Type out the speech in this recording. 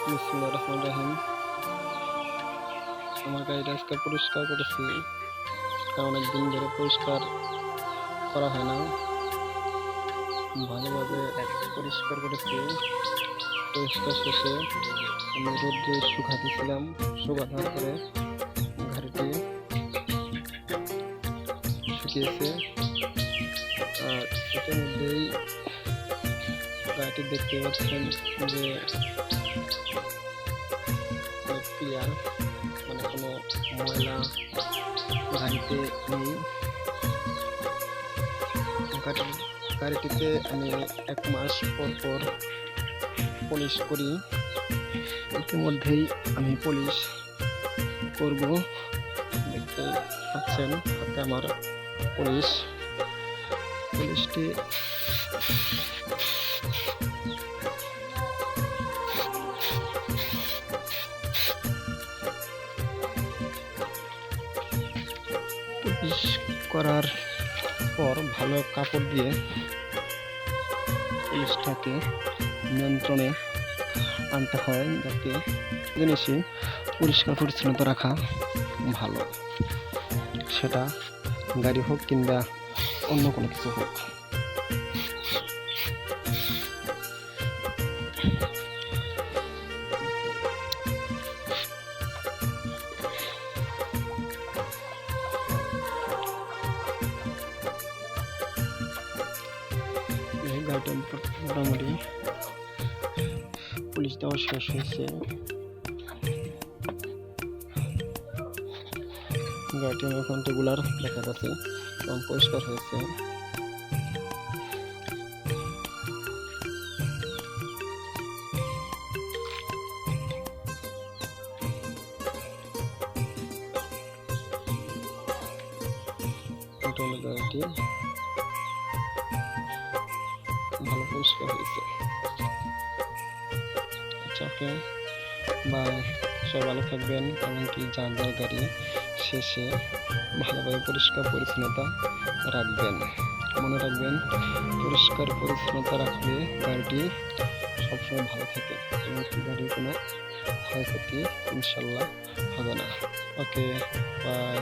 বিসমিল্লাহির রহমানির রহিম। আমার গাড়িটা আজকে পরিষ্কার করেছি, কারণ অনেকদিন ধরে পরিষ্কার করা হয় না। ভালোভাবে পরিষ্কার করেছি। পরিষ্কার শেষে আমি রোদ্রে শুকাতেছিলাম। শুকানোর পরে গাড়িটি শুকিয়েছে। আর ইতিমধ্যেই গাড়িটি দেখতে পাচ্ছেন যে ক্লিয়ার, মানে কোনো ময়লা গাড়িতে নেই। গাড়িটিতে আমি 1 মাস পর পর পলিশ করি। ইতিমধ্যেই আমি পলিশ করব। দেখতে পাচ্ছেন হাতে আমার পলিশটি পলিশ করার পর ভালো কাপড় দিয়ে পলিশটাকে নিয়ন্ত্রণে আনতে হয়, যাতে জিনিসই পরিষ্কার পরিচ্ছন্নতা রাখা ভালো, সেটা গাড়ি হোক কিংবা অন্য কোনো কিছু হোক। এই গাড়িটা মোটামুটি পুলিশ দেওয়া শেষ হয়েছে। গাড়িটি এখন রেগুলার দেখা যাচ্ছে এবং পরিষ্কার হয়েছে। গাড়িটি ভালো পরিষ্কার হয়েছে। আচ্ছা, ওকে, বাই। সবাই ভালো থাকবেন, এমনকি যার গাড়ি শেষে ভালোভাবে পরিষ্কার পরিচ্ছন্নতা রাখবেন। মনে রাখবেন, পরিষ্কার পরিচ্ছন্নতা রাখলে গাড়িটি সবসময় ভালো থাকে এবং গাড়ির কোনো ক্ষয়ক্ষতি ইনশাল্লাহ হবে না। ওকে, বাই।